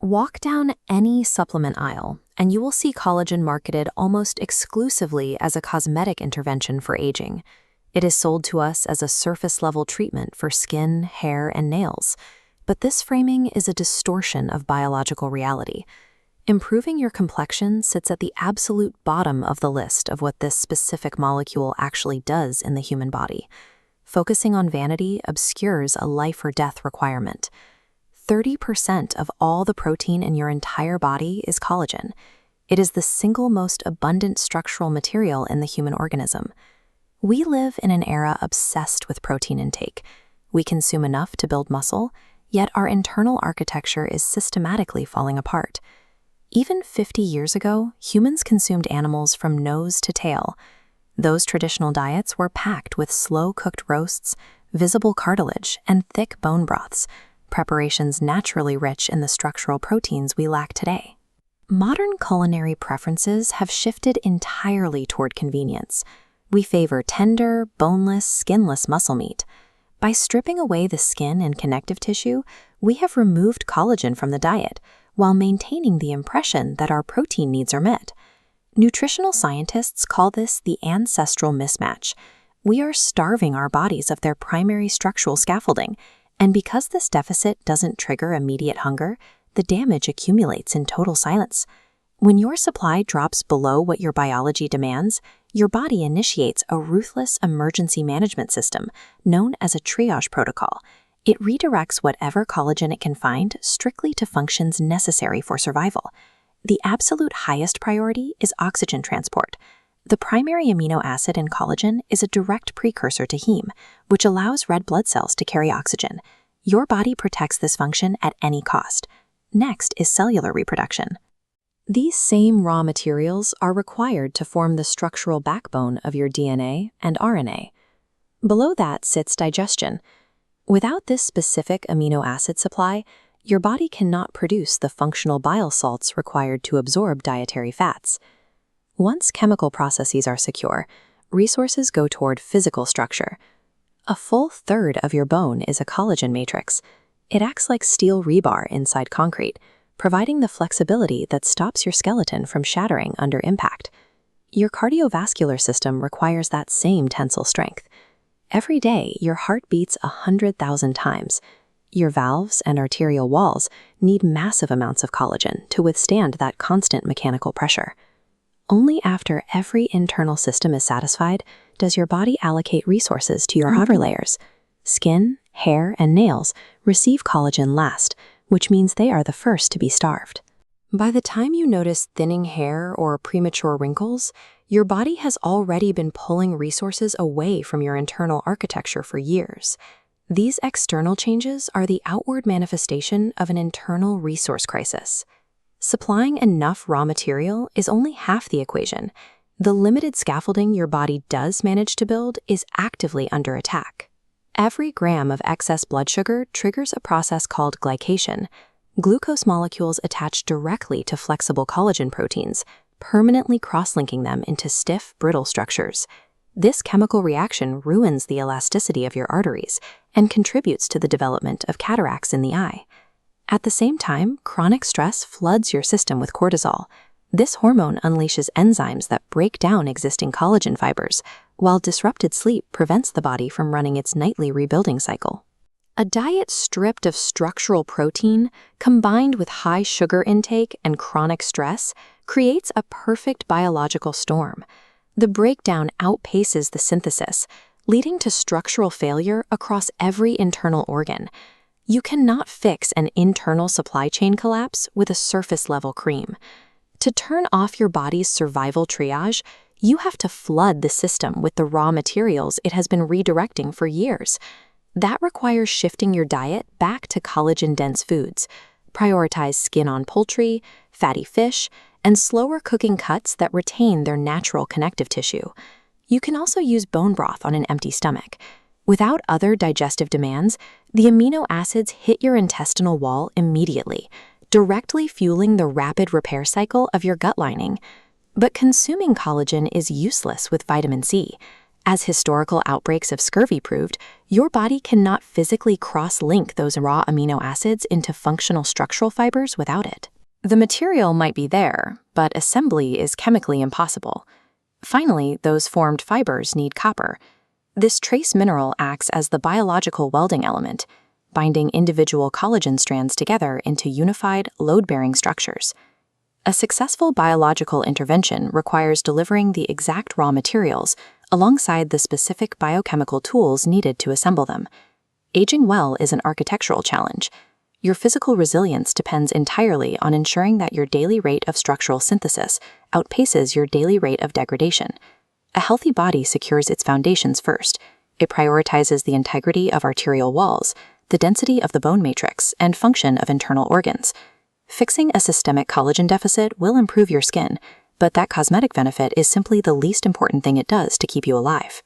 Walk down any supplement aisle, and you will see collagen marketed almost exclusively as a cosmetic intervention for aging. It is sold to us as a surface-level treatment for skin, hair, and nails. But this framing is a distortion of biological reality. Improving your complexion sits at the absolute bottom of the list of what this specific molecule actually does in the human body. Focusing on vanity obscures a life-or-death requirement. 30% of all the protein in your entire body is collagen. It is the single most abundant structural material in the human organism. We live in an era obsessed with protein intake. We consume enough to build muscle, yet our internal architecture is systematically falling apart. Even 50 years ago, humans consumed animals from nose to tail. Those traditional diets were packed with slow-cooked roasts, visible cartilage, and thick bone broths, preparations naturally rich in the structural proteins we lack today. Modern culinary preferences have shifted entirely toward convenience. We favor tender, boneless, skinless muscle meat. By stripping away the skin and connective tissue, we have removed collagen from the diet, while maintaining the impression that our protein needs are met. Nutritional scientists call this the ancestral mismatch. We are starving our bodies of their primary structural scaffolding, and because this deficit doesn't trigger immediate hunger, the damage accumulates in total silence. When your supply drops below what your biology demands, your body initiates a ruthless emergency management system known as a triage protocol. It redirects whatever collagen it can find strictly to functions necessary for survival. The absolute highest priority is oxygen transport. The primary amino acid in collagen is a direct precursor to heme, which allows red blood cells to carry oxygen. Your body protects this function at any cost. Next is cellular reproduction. These same raw materials are required to form the structural backbone of your DNA and RNA. Below that sits digestion. Without this specific amino acid supply, your body cannot produce the functional bile salts required to absorb dietary fats. Once chemical processes are secure, resources go toward physical structure. A full third of your bone is a collagen matrix. It acts like steel rebar inside concrete, providing the flexibility that stops your skeleton from shattering under impact. Your cardiovascular system requires that same tensile strength. Every day, your heart beats 100,000 times. Your valves and arterial walls need massive amounts of collagen to withstand that constant mechanical pressure. Only after every internal system is satisfied does your body allocate resources to your outer layers. Skin, hair, and nails receive collagen last, which means they are the first to be starved. By the time you notice thinning hair or premature wrinkles, your body has already been pulling resources away from your internal architecture for years. These external changes are the outward manifestation of an internal resource crisis. Supplying enough raw material is only half the equation. The limited scaffolding your body does manage to build is actively under attack. Every gram of excess blood sugar triggers a process called glycation. Glucose molecules attach directly to flexible collagen proteins, permanently cross-linking them into stiff, brittle structures. This chemical reaction ruins the elasticity of your arteries and contributes to the development of cataracts in the eye. At the same time, chronic stress floods your system with cortisol. This hormone unleashes enzymes that break down existing collagen fibers, while disrupted sleep prevents the body from running its nightly rebuilding cycle. A diet stripped of structural protein, combined with high sugar intake and chronic stress, creates a perfect biological storm. The breakdown outpaces the synthesis, leading to structural failure across every internal organ. You cannot fix an internal supply chain collapse with a surface-level cream. To turn off your body's survival triage, you have to flood the system with the raw materials it has been redirecting for years. That requires shifting your diet back to collagen-dense foods. Prioritize skin-on poultry, fatty fish, and slower cooking cuts that retain their natural connective tissue. You can also use bone broth on an empty stomach. Without other digestive demands, the amino acids hit your intestinal wall immediately, directly fueling the rapid repair cycle of your gut lining. But consuming collagen is useless with vitamin C. As historical outbreaks of scurvy proved, your body cannot physically cross-link those raw amino acids into functional structural fibers without it. The material might be there, but assembly is chemically impossible. Finally, those formed fibers need copper. This trace mineral acts as the biological welding element, binding individual collagen strands together into unified, load-bearing structures. A successful biological intervention requires delivering the exact raw materials alongside the specific biochemical tools needed to assemble them. Aging well is an architectural challenge. Your physical resilience depends entirely on ensuring that your daily rate of structural synthesis outpaces your daily rate of degradation. A healthy body secures its foundations first. It prioritizes the integrity of arterial walls, the density of the bone matrix, and function of internal organs. Fixing a systemic collagen deficit will improve your skin, but that cosmetic benefit is simply the least important thing it does to keep you alive.